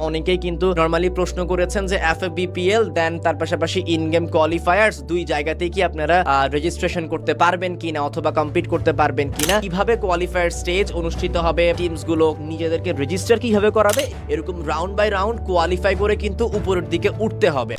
অনেকেই কিন্তু নরমালি প্রশ্ন করেছেন যে এফএফবিপিএল দেন তার পাশাপাশি ইন গেম কোয়ালিফায়ার্স দুই জায়গাতেই কি আপনারা রেজিস্ট্রেশন করতে পারবেন কিনা অথবা কমপ্লিট করতে পারবেন কিনা, কিভাবে কোয়ালিফায়ার স্টেজ অনুষ্ঠিত হবে, টিমস গুলো নিজেদেরকে রেজিস্টার কিভাবে করাবে, এরকম রাউন্ড বাই রাউন্ড কোয়ালিফাই করে কিন্তু উপরের দিকে উঠতে হবে।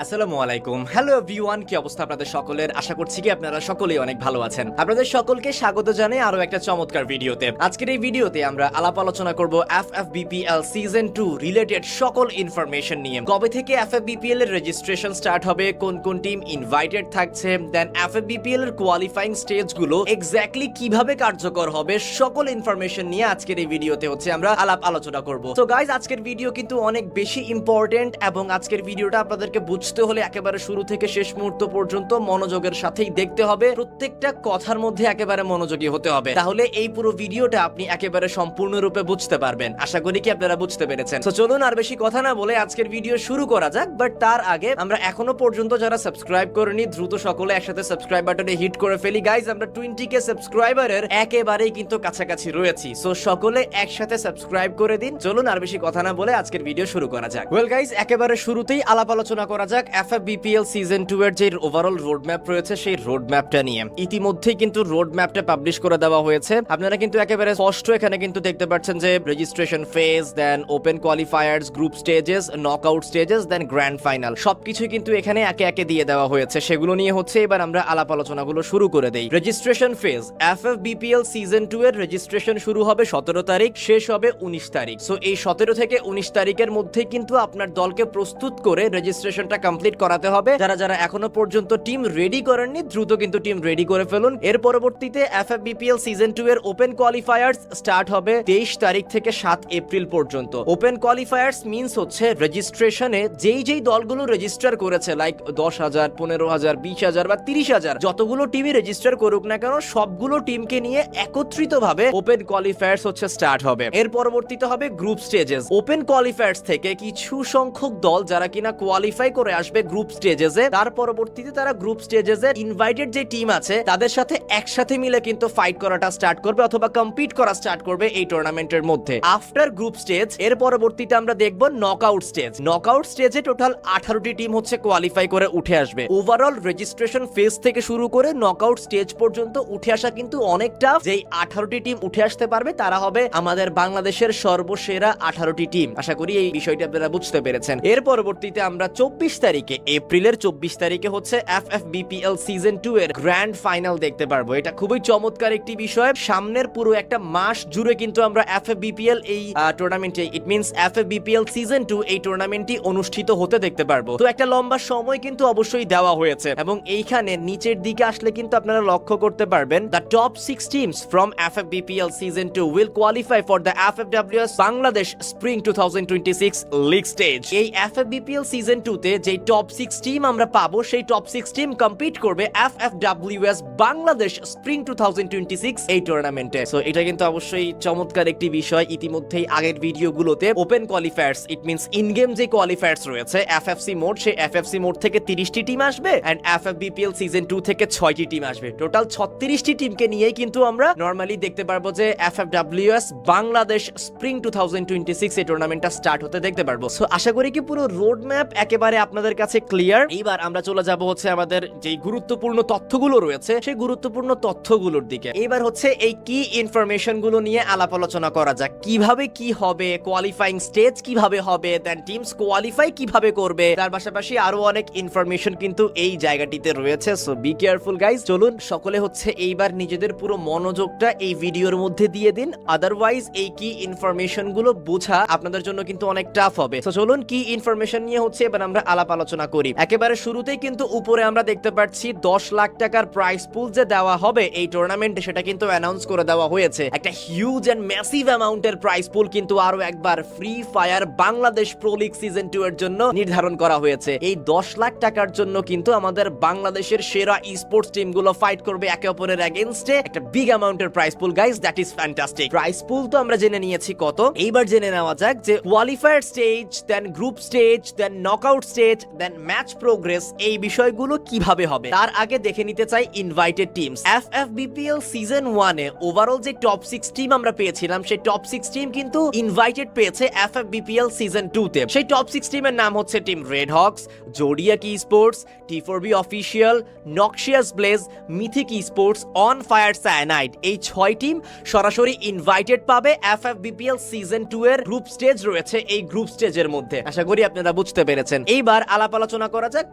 আসসালামু আলাইকুম, হ্যালো এভরিওয়ান, কি অবস্থা আপনাদের সকলের? আশা করছি কি আপনারা সকলেই অনেক ভালো আছেন। আপনাদের সকলকে স্বাগত জানাই আরো একটা চমৎকার ভিডিওতে। আজকের এই ভিডিওতে আমরা আলাপ আলোচনা করব এফএফবিপিএল সিজন 2 রিলেটেড সকল ইনফরমেশন নিয়ে। কবে থেকে এফএফবিপিএল এর রেজিস্ট্রেশন স্টার্ট হবে, কোন কোন টিম ইনভাইটেড থাকছে, দেন এফএফবিপিএল এর কোয়ালিফাইং স্টেজ গুলো এক্স্যাক্টলি কিভাবে কার্যকর হবে, সকল ইনফরমেশন নিয়ে আজকের এই ভিডিওতে হচ্ছে আমরা আলাপ আলোচনা করব। তো গাইজ, আজকের ভিডিও কিন্তু অনেক বেশি ইম্পর্টেন্ট এবং আজকের ভিডিওটা আপনাদেরকে বুঝতে হলে একেবারে শুরু থেকে শেষ মুহূর্ত পর্যন্ত মনোযোগের সাথেই দেখতে হবে, প্রত্যেকটা কথার মধ্যে একেবারে মনোযোগী হতে হবে, তাহলে এই পুরো ভিডিওটা আপনি একেবারে সম্পূর্ণরূপে বুঝতে পারবেন। আশা করি কি আপনারা বুঝতে পেরেছেন। তো চলুন আর বেশি কথা না বলে আজকের ভিডিও শুরু করা যাক। বাট তার আগে আমরা এখনো পর্যন্ত যারা সাবস্ক্রাইব করেনি দ্রুত সকলে একসাথে সাবস্ক্রাইব বাটনে হিট করে ফেলি। গাইজ, আমরা 20K সাবস্ক্রাইবারের একেবারেই কিন্তু কাছাকাছি রয়েছি, সো সকলে একসাথে সাবস্ক্রাইব করে দিন। চলুন আর বেশি কথা না বলে আজকের ভিডিও শুরু করা যাক। ওয়েল গাইজ, একেবারে শুরুতেই আলাপ আলোচনা করা যাক এফএফবিপিএল সিজন 2 এর যে ওভারঅল রোড ম্যাপ রয়েছে সেই রোড ম্যাপটা নিয়ে। ইতিমধ্যেই কিন্তু রোড ম্যাপটা পাবলিশ করে দেওয়া হয়েছে। আপনারা কিন্তু একেবারে স্পষ্ট এখানে কিন্তু দেখতে পাচ্ছেন যে registration phase, then open qualifiers, group stages, knockout stages, then grand final, সবকিছু কিন্তু এখানে একে একে দিয়ে দেওয়া হয়েছে। সেগুলো নিয়ে হচ্ছে এবার আমরা আলাপ আলোচনাগুলো শুরু করে দেই। রেজিস্ট্রেশন ফেজ এফএফবিপিএল সিজন 2 এর রেজিস্ট্রেশন শুরু হবে 17 তারিখ, শেষ হবে 19 তারিখ। সো এই 17 থেকে 19 তারিখের মধ্যে কিন্তু আপনার দলকে প্রস্তুত করে রেজিস্ট্রেশনটা কমপ্লিট করাতে হবে। যারা যারা এখনো পর্যন্ত টিম রেডি করেননি দ্রুত কিন্তু টিম রেডি করে ফেলুন। এর পরবর্তীতে এফএফবিপিএল সিজন 2 এর ওপেন কোয়ালিফায়ার্স স্টার্ট হবে 23 তারিখ থেকে 7 এপ্রিল পর্যন্ত। ওপেন কোয়ালিফায়ার্স মিন্স হচ্ছে রেজিস্ট্রেশনে যেই দলগুলো রেজিস্টার করেছে, লাইক 10,000, 15,000, 20,000 বা 30,000, যতগুলো টিমই রেজিস্টার করুক না কেন সবগুলো টিমকে নিয়ে একত্রিতভাবে ওপেন কোয়ালিফায়ার্স হচ্ছে স্টার্ট হবে। এর পরবর্তীতে হবে গ্রুপ স্টেজেস। ওপেন কোয়ালিফায়ার্স থেকে কিছু সংখ্যক দল যারা কিনা কোয়ালিফাই করে আসবে গ্রুপ স্টেজেসে, তার পরবর্তীতে তারা গ্রুপ স্টেজেসে ইনভাইটেড যে টিম আছে তাদের সাথে একসাথে মিলে কিন্তু ফাইট করাটা স্টার্ট করবে অথবা কম্পিট করা স্টার্ট করবে এই টুর্নামেন্টের মধ্যে। আফটার গ্রুপ স্টেজ এর পরবর্তীতে আমরা দেখব নকআউট স্টেজ। নকআউট স্টেজে টোটাল 18টি টিম হচ্ছে কোয়ালিফাই করে উঠে আসবে। ওভারঅল রেজিস্ট্রেশন ফেজ থেকে শুরু করে নকআউট স্টেজ পর্যন্ত উঠে আসা কিন্তু অনেক টাফ। যেই 18টি টিম উঠে আসতে পারবে তারা হবে আমাদের বাংলাদেশের সর্বসেরা 18টি টিম। আশা করি এই বিষয়টা আপনারা বুঝতে পেরেছেন। এর পরবর্তীতে আমরা 24 তারিখে, এপ্রিলের 24 তারিখে হচ্ছে এফএফবিপিএল সিজন 2 এর গ্র্যান্ড ফাইনাল দেখতে পারবো। এটা খুবই চমৎকার একটি বিষয়। সামনের পুরো একটা মাস জুড়ে কিন্তু আমরা এফএফবিপিএল এই টুর্নামেন্টে, ইট মিন্স এফএফবিপিএল সিজন 2 এই টুর্নামেন্টটি অনুষ্ঠিত হতে দেখতে পারবো। তো একটা লম্বা সময় কিন্তু অবশ্যই দেওয়া হয়েছে এবং এইখানে নিচের দিকে আসলে কিন্তু আপনারা লক্ষ্য করতে পারবেন the top 6 teams from FFBPL season 2 will qualify for the FFWS Bangladesh spring 2026 league stage. এই এফএফবিপিএল সিজন 2 তে যে টপ 6 টিম আমরা পাবো সেই টপ 6 টিম কম্পিট করবে এফএফডব্লিউএস বাংলাদেশ স্প্রিং 2026 এই টুর্নামেন্টে। সো এটা কিন্তু অবশ্যই চমৎকার একটি বিষয়। ইতিমধ্যেই আগের ভিডিওগুলোতে open qualifiers, it means in game যে কোয়ালিফায়ার্স রয়েছে এফএফসি মোড, সেই এফএফসি মোড থেকে 30টি টিম আসবে এন্ড এফএফবিপিএল সিজন 2 থেকে 6টি টিম আসবে। টোটাল 36টি টিমকে নিয়েই কিন্তু আমরা নরমালি দেখতে পারবো যে এফএফডব্লিউএস বাংলাদেশ স্প্রিং 2026 এই টুর্নামেন্টটা স্টার্ট হতে দেখতে পারবো। সো আশা করি কি পুরো রোড ম্যাপ একেবারে আপনাদের কাছে ক্লিয়ার। এইবার আমরা চলে যাব হচ্ছে আমাদের যে গুরুত্বপূর্ণ তথ্যগুলো রয়েছে সেই গুরুত্বপূর্ণ তথ্যগুলোর দিকে। এইবার হচ্ছে এই কি ইনফরমেশন গুলো নিয়ে আলাপ আলোচনা করা যাক। কিভাবে কি হবে, কোয়ালিফাইং স্টেজ কিভাবে হবে, দেন টিমস কোয়ালিফাই কিভাবে করবে, তার পাশাপাশি আরো অনেক ইনফরমেশন কিন্তু এই জায়গাটিতে রয়েছে। So be careful guys. চলুন সকলে হচ্ছে এইবার নিজেদের পুরো মনোযোগটা এই ভিডিওর মধ্যে দিয়ে দিন, আদারওয়াইজ এই কি ইনফরমেশন গুলো বোঝা আপনাদের জন্য কিন্তু অনেক টাফ হবে। তো চলুন কি ইনফরমেশন নিয়ে হচ্ছে এবার আমরা আলাপ আলোচনা করি। একেবারে শুরুতেই কিন্তু উপরে আমরা দেখতে পাচ্ছি 10 লাখ টাকার প্রাইস পুল যে দেওয়া হবে এই টুর্নামেন্টে সেটা কিন্তু অ্যানাউন্স করে দেওয়া হয়েছে। একটা হিউজ এন্ড ম্যাসিভ অ্যামাউন্টের প্রাইস পুল কিন্তু আরো একবার free fire Bangladesh pro league season 2 এর জন্য নির্ধারণ করা হয়েছে। এই 10 লাখ টাকার জন্য কিন্তু আমাদের বাংলাদেশের সেরা স্পোর্টস টিমগুলো ফাইট করবে একে অপরের এগেইনস্টে। একটা বিগ অ্যামাউন্টের prize pool guys, that is fantastic. Prize pool তো আমরা জেনে নিয়েছি কত, এইবার জেনে নেওয়া যাক যে কোয়ালিফায়ার স্টেজ, দেন গ্রুপ স্টেজ, দেন নকআউট স্টেজ স্টেজ, দেন ম্যাচ প্রোগ্রেস, এই বিষয়গুলো কিভাবে হবে তার আগে দেখে নিতে চাই ইনভাইটেড টিমস। এফএফবিপিএল সিজন 1 এ ওভারঅল যে টপ 6 টিম আমরা পেয়েছিলাম, সেই টপ 6 টিম কিন্তু ইনভাইটেড পেয়েছে এফএফবিপিএল সিজন 2 তে। সেই টপ 6 টিমের নাম হচ্ছে team red hawks, zodiac sports, T4B official, noxious blaze, mythic sports, on fire cyanide. এই 6 টিম সরাসরি ইনভাইটেড পাবে। এফএফবিপিএল সিজন 2 এর গ্রুপ স্টেজ রয়েছে এই গ্রুপ স্টেজের মধ্যে, আশা করি আপনারা বুঝতে পেরেছেন। এইবার আলাপ আলোচনা করা যাক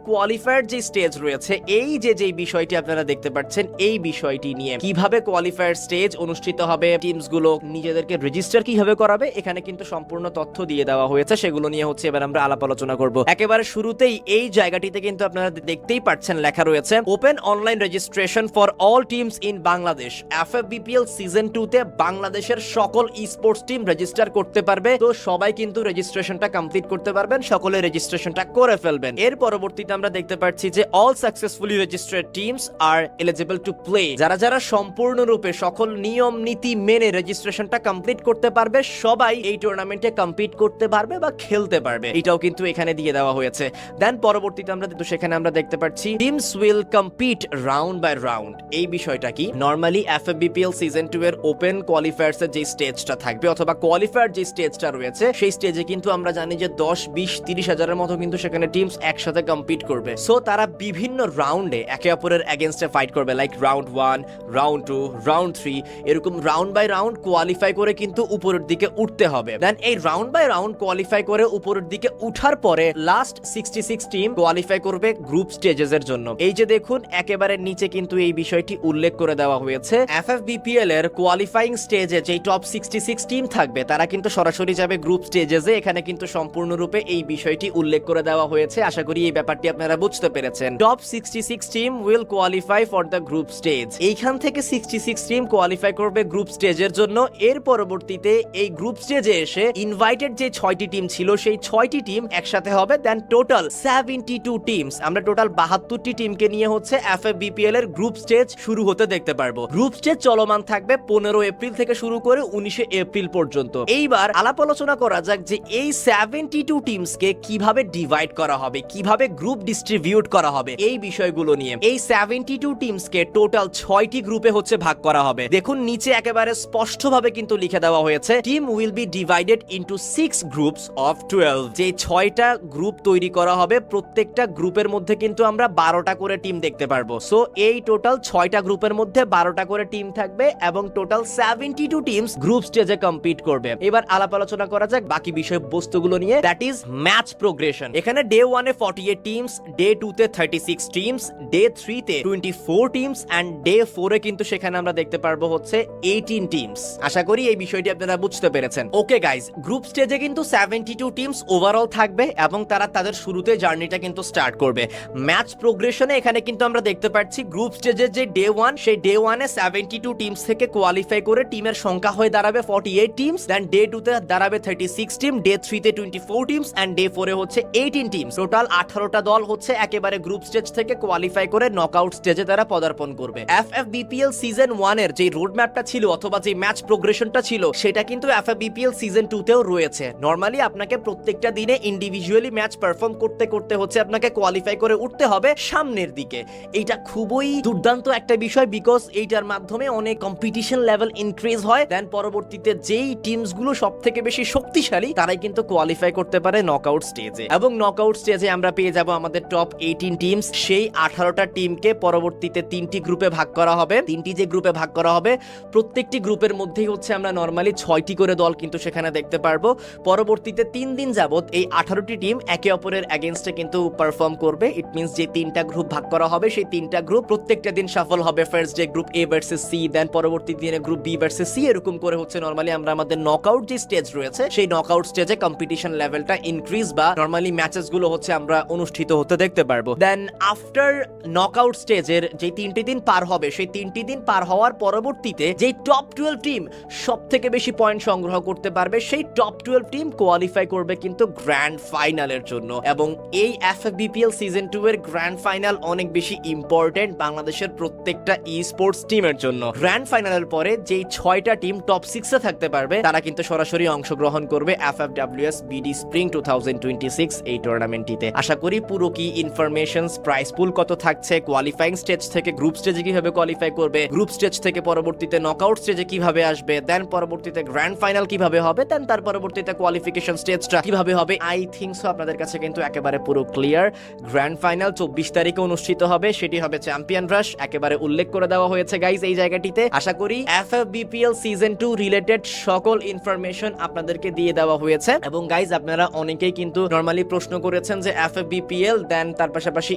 কোয়ালিফায়ার যে স্টেজ রয়েছে, এই যে বিষয়টি আপনারা দেখতে পাচ্ছেন, এই বিষয়টি নিয়ে কিভাবে কোয়ালিফায়ার স্টেজ অনুষ্ঠিত হবে, টিমস গুলো নিজেদেরকে রেজিস্টার কিভাবে করাবে, এখানে কিন্তু সম্পূর্ণ তথ্য দিয়ে দেওয়া হয়েছে। সেগুলো নিয়ে হচ্ছে এবার আমরা আলাপ আলোচনা করব। একেবারে শুরুতেই এই জায়গাটিতে কিন্তু আপনারা দেখতেই পাচ্ছেন লেখা রয়েছে open online registration for all teams in Bangladesh. FFBPL season 2 তে বাংলাদেশের সকল স্পোর্টস টিম রেজিস্টার করতে পারবে। তো সবাই কিন্তু রেজিস্ট্রেশনটা কমপ্লিট করতে পারবেন, সকলে রেজিস্ট্রেশনটা করে ফেলবেন। এর পরবর্তীতে আমরা দেখতে পাচ্ছি যে all successfully registered teams are eligible to play. যারা সম্পূর্ণরূপে সকল নিয়ম নীতি মেনে রেজিস্ট্রেশনটা কমপ্লিট করতে পারবে, সবাই এই টুর্নামেন্টে কম্পিট করতে পারবে বা খেলতে পারবে। এটাও কিন্তু এখানে দিয়ে দেওয়া হয়েছে। দেন পরবর্তীতে আমরা সেখানে আমরা দেখতে পাচ্ছি teams will compete round by round. এই বিষয়টা কি, নরমালি এফএফবিপিএল সিজন 2 এর ওপেন কোয়ালিফায়ার্স এর যে স্টেজটা থাকবে অথবা কোয়ালিফায়ার যে স্টেজটা রয়েছে, সেই স্টেজে কিন্তু আমরা জানি যে 10, 20, 30 হাজারের মতো কিন্তু সেখানে টিমস একসাথে কম্পিট করবে। সো তারা বিভিন্ন রাউন্ডে একে অপরের এগেইনস্টে ফাইট করবে, লাইক রাউন্ড 1, রাউন্ড 2, রাউন্ড 3, এরকম রাউন্ড বাই রাউন্ড কোয়ালিফাই করে কিন্তু উপরের দিকে উঠতে হবে। দেন এই রাউন্ড বাই রাউন্ড কোয়ালিফাই করে উপরের দিকে উঠার পরে লাস্ট 66 টিম কোয়ালিফাই করবে গ্রুপ স্টেজেস এর জন্য। এই যে দেখুন একেবারে নিচে কিন্তু এই বিষয়টি উল্লেখ করে দেওয়া হয়েছে। এফএফবিপিএল এর কোয়ালিফাইং স্টেজে যে টপ 66 টিম থাকবে তারা কিন্তু সরাসরি যাবে গ্রুপ স্টেজেসে। এখানে কিন্তু সম্পূর্ণরূপে এই বিষয়টি উল্লেখ করে দেওয়া হয়েছে। আশা করি এই ব্যাপারটি আপনারা বুঝতে পেরেছেন। Top 66 team will qualify for the group stage. এইখান থেকে 66 টিম কোয়ালিফাই করবে গ্রুপ স্টেজের জন্য। এর পরবর্তীতে এই গ্রুপ স্টেজে এসে ইনভাইটেড যে 6টি টিম ছিল, সেই 6টি টিম একসাথে হবে। দেন টোটাল 72 টিমস, আমরা টোটাল 72টি টিমকে নিয়ে হচ্ছে এফএফবিপিএল এর গ্রুপ স্টেজ শুরু হতে দেখতে পারবো। গ্রুপ স্টেজ চলমান থাকবে 15 এপ্রিল থেকে শুরু করে 19 এপ্রিল পর্যন্ত। এইবার আলাপ আলোচনা করা যাক যে এই 72 টিমসকে কিভাবে ডিভাইড করা হবে, কিভাবে গ্রুপ ডিস্ট্রিবিউট করা হবে, এই বিষয়গুলো নিয়ে। এই 72 টিমসকে টোটাল 6টি গ্রুপে হচ্ছে ভাগ করা হবে। দেখুন নিচে একেবারে স্পষ্টভাবে কিন্তু লিখে দেওয়া হয়েছে team will be divided into 6 groups of 12। যে 6টা গ্রুপ তৈরি করা হবে, প্রত্যেকটা গ্রুপের মধ্যে কিন্তু আমরা 12টা করে টিম দেখতে পারবো। সো এই টোটাল 6টা গ্রুপের মধ্যে 12টা করে টিম থাকবে এবং টোটাল 72 টিমস গ্রুপ স্টেজে কম্পিট করবে। এবার আলাপ আলোচনা করা যাক বাকি বিষয়বস্তুগুলো নিয়ে, দ্যাট ইজ ম্যাচ প্রোগ্রেশন। এখানে ডে 1 এ 48 টিমস, ডে 2 তে 36 টিমস, ডে 3 তে 24 টিমস এন্ড ডে 4 এ কিন্তু সেখানে আমরা দেখতে পারবো হচ্ছে 18 টিমস। আশা করি এই বিষয়টি আপনারা বুঝতে পেরেছেন। ওকে গাইজ, গ্রুপ স্টেজে কিন্তু 72 টিমস ওভারঅল থাকবে এবং তারা তাদের শুরুতে জার্নিটা কিন্তু স্টার্ট করবে। ম্যাচ প্রোগ্রেশনে এখানে কিন্তু আমরা দেখতে পাচ্ছি গ্রুপ স্টেজের যে ডে 1, সেই ডে 1 এ 72 টিমস থেকে কোয়ালিফাই করে টিমের সংখ্যা হয়ে দাঁড়াবে 48 টিমস। দেন ডে 2 তে দাঁড়াবে 36 টিম, ডে 3 তে 24 টিমস এন্ড ডে 4 এ হচ্ছে 18 টিমস। টোটাল 18টা দল হচ্ছে একেবারে গ্রুপ স্টেজ থেকে কোয়ালিফাই করে নকআউট স্টেজে তারা পদার্পণ করবে। এফএফবিপিএল সিজন 1 এর যে রোড ম্যাপটা ছিল অথবা যে ম্যাচ প্রোগ্রেশনটা ছিল, সেটা কিন্তু এফএফবিপিএল সিজন 2 তেও রয়েছে। নরমালি আপনাকে প্রত্যেকটা দিনে ইন্ডিভিজুয়ালি ম্যাচ পারফর্ম করতে করতে হচ্ছে আপনাকে কোয়ালিফাই করে উঠতে হবে সামনের দিকে। এইটা খুবই দুর্দান্ত একটা বিষয়, বিকজ এইটার মাধ্যমে অনেক কম্পিটিশন লেভেল ইনক্রিজ হয়। দেন পরবর্তীতে যেই টিমস গুলো সব থেকে বেশি শক্তিশালী তারাই কিন্তু কোয়ালিফাই করতে পারে নকআউট স্টেজে। এবং নকআউট স্টেজে আমরা পেয়ে যাব আমাদের টপ 18 টিমস। সেই 18টা টিমকে পরবর্তীতে 3টি গ্রুপে ভাগ করা হবে। 3টি যে গ্রুপে ভাগ করা হবে, প্রত্যেকটি গ্রুপের মধ্যেই হচ্ছে আমরা নরমালি 6টি করে দল কিন্তু সেখানে দেখতে পারবো। পরবর্তীতে 3 দিন যাবত এই 18টি টিম একে অপরের এগেইনস্টে কিন্তু পারফর্ম করবে। ইট মিন্স যে 3টা গ্রুপ ভাগ করা হবে, সেই 3টা গ্রুপ প্রত্যেকটা দিন সফল হবে। First day group A versus C, then পরবর্তী দিনে গ্রুপ বি ভার্সেস সি, এরকম করে হচ্ছে নরমালি আমরা আমাদের নকআউট যে স্টেজ রয়েছে, সেই নকআউট স্টেজে কম্পিটিশন লেভেলটা ইনক্রিজ বা নরমালি ম্যাচেস গুলো হচ্ছে আমরা অনুষ্ঠিত হতে দেখতে পারবো। দেন আফটার নকআউট স্টেজের যে 3টি দিন পার হবে, সেই 3টি দিন পার হওয়ার পরবর্তীতে যে টপ 12 টিম সব থেকে বেশি পয়েন্ট সংগ্রহ করতে পারবে, সেই টপ 12 টিম কোয়ালিফাই করবে কিন্তু গ্র্যান্ড ফাইনালের জন্য। এবং এই এফএফবিপিএল সিজন 2 এর গ্র্যান্ড ফাইনাল অনেক বেশি ইম্পর্টেন্ট বাংলাদেশের প্রত্যেকটা ই স্পোর্টস টিমের জন্য। গ্র্যান্ড ফাইনালের পরে যেই 6টা টিম টপ 6 এ থাকতে পারবে, তারা কিন্তু সরাসরি অংশগ্রহণ করবে এফএফডব্লিউএস বিডি স্প্রিং 2026 এই টুর্নামেন্ট। টুর্নামেন্টটিতে। আশা করি পুরো কি ইনফরমেশন, প্রাইস পুল কত থাকছে, কোয়ালিফাইং স্টেজ থেকে গ্রুপ স্টেজে কিভাবে কোয়ালিফাই করবে, গ্রুপ স্টেজ থেকে পরবর্তীতে নকআউট স্টেজে কিভাবে আসবে, দেন পরবর্তীতে গ্র্যান্ড ফাইনাল কিভাবে হবে, দেন তার পরবর্তীতে কোয়ালিফিকেশন স্টেজটা কিভাবে হবে, আই থিংক সো আপনাদের কাছে কিন্তু একেবারে পুরো ক্লিয়ার। গ্র্যান্ড ফাইনাল 24 তারিখে অনুষ্ঠিত হবে, সেটি হবে চ্যাম্পিয়ন রাশ, একেবারে উল্লেখ করে দেওয়া হয়েছে গাইজ এই জায়গাটিতে। আশা করি এফএফবিপিএল সিজন 2 রিলেটেড সকল ইনফরমেশন আপনাদেরকে দিয়ে দেওয়া হয়েছে। এবং গাইজ আপনারা অনেকেই কিন্তু নরমালি প্রশ্ন করেছেন যে এফএফবিপিএল দেন তার পাশাপাশি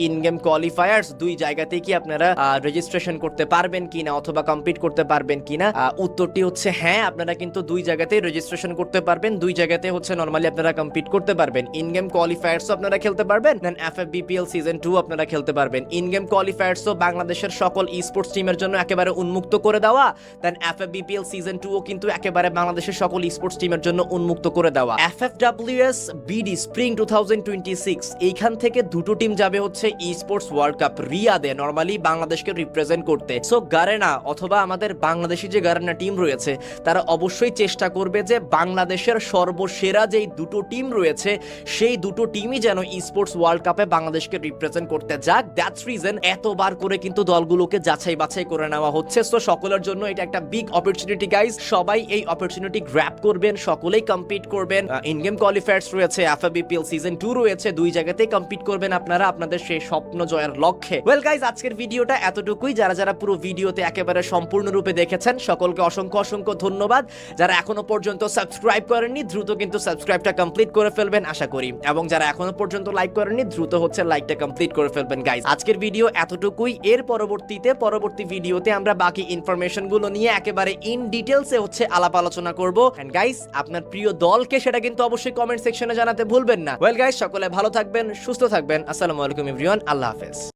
ইন গেম কোয়ালিফায়ার্স দুই জায়গাতেই কি আপনারা রেজিস্ট্রেশন করতে পারবেন কিনা অথবা কম্পিট করতে পারবেন কিনা। উত্তরটি হচ্ছে হ্যাঁ, আপনারা কিন্তু দুই জায়গাতেই রেজিস্ট্রেশন করতে পারবেন, দুই জায়গাতে হচ্ছে নরমালি আপনারা কম্পিট করতে পারবেন। ইন গেম কোয়ালিফায়ার্সও আপনারা খেলতে পারবেন, দেন এফএফবিপিএল সিজন 2 আপনারা খেলতে পারবেন। ইন গেম কোয়ালিফায়ার্সও বাংলাদেশের সকল ই স্পোর্টস টিমের জন্য একেবারে উন্মুক্ত করে দেওয়া, দেন এফএফবিপিএল সিজন 2 ও কিন্তু একেবারে বাংলাদেশের সকল ই স্পোর্টস টিমের জন্য উন্মুক্ত করে দেওয়া। এফএফডব্লিউএস বিডি স্প্রিং 2026 এইখান থেকে দুটো টিম যাবে হচ্ছে ই স্পোর্টস ওয়ার্ল্ড কাপ রিয়াদে নরমালি বাংলাদেশকে রিপ্রেজেন্ট করতে। সো গারেনা অথবা আমাদের বাংলাদেশি যে গারেনা টিম রয়েছে তারা অবশ্যই চেষ্টা করবে যে বাংলাদেশের সর্বসেরা যেই দুটো টিম রয়েছে সেই দুটো টিমই যেন ই স্পোর্টস ওয়ার্ল্ড কাপে বাংলাদেশকে রিপ্রেজেন্ট করতে যাক। দ্যাটস রিজন এতবার করে কিন্তু দলগুলোকে যাচাই বাছাই করে নেওয়া হচ্ছে। সো সকলের জন্য এটা একটা বিগ অপরচুনিটি গাইজ, সবাই এই অপরচুনিটি গ্র্যাব করবেন, সকলেই কম্পিট করবেন। ইন গেম কোয়ালিফায়ার্স রয়েছে, এফএফবিপিএল সিজন 2 রয়েছে, দুই জায়গাতেই কম্পিট করবেন আপনারা আপনাদের সেই স্বপ্ন জয়ের লক্ষ্যে। ওয়েল গাইজ আজকের ভিডিওটা এতটুকুই। যারা যারা পুরো ভিডিওতে একেবারে সম্পূর্ণরূপে দেখেছেন সকলকে অসংখ্য অসংখ্য ধন্যবাদ। যারা এখনো পর্যন্ত সাবস্ক্রাইব করেননি দ্রুত কিন্তু সাবস্ক্রাইবটা কমপ্লিট করে ফেলবেন আশা করি, এবং যারা এখনো পর্যন্ত লাইক করেননি দ্রুত হচ্ছে লাইকটা কমপ্লিট করে ফেলবেন গাইজ। আজকের ভিডিও এতটুকুই। এর পরবর্তী ভিডিওতে আমরা বাকি ইনফরমেশন গুলো নিয়ে একেবারে ইন ডিটেলসে হচ্ছে আলাপ আলোচনা করব। এন্ড গাইজ আপনার প্রিয় দলকে সেটা কিন্তু অবশ্যই কমেন্ট সেকশনে জানাতে ভুলবেন না। ওয়েল গাইজ সকলে ভালো থাকবেন, সুস্থ থাকবেন। আসসালামু আলাইকুম এভরিওয়ান, আল্লাহ হাফেজ।